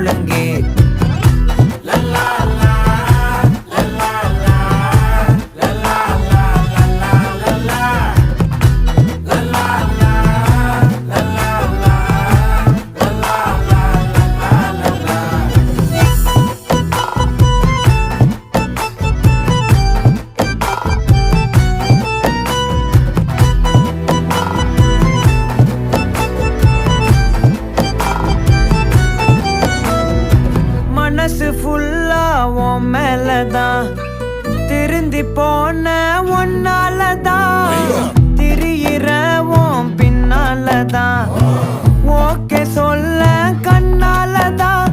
முழங்கே மனசு ஃபுல்லா உன் மேலதான் திருந்தி போன ஒன்னாலதான் திரியிற உன் பின்னாலதான் ஓகே சொல்ல கண்ணாலதான்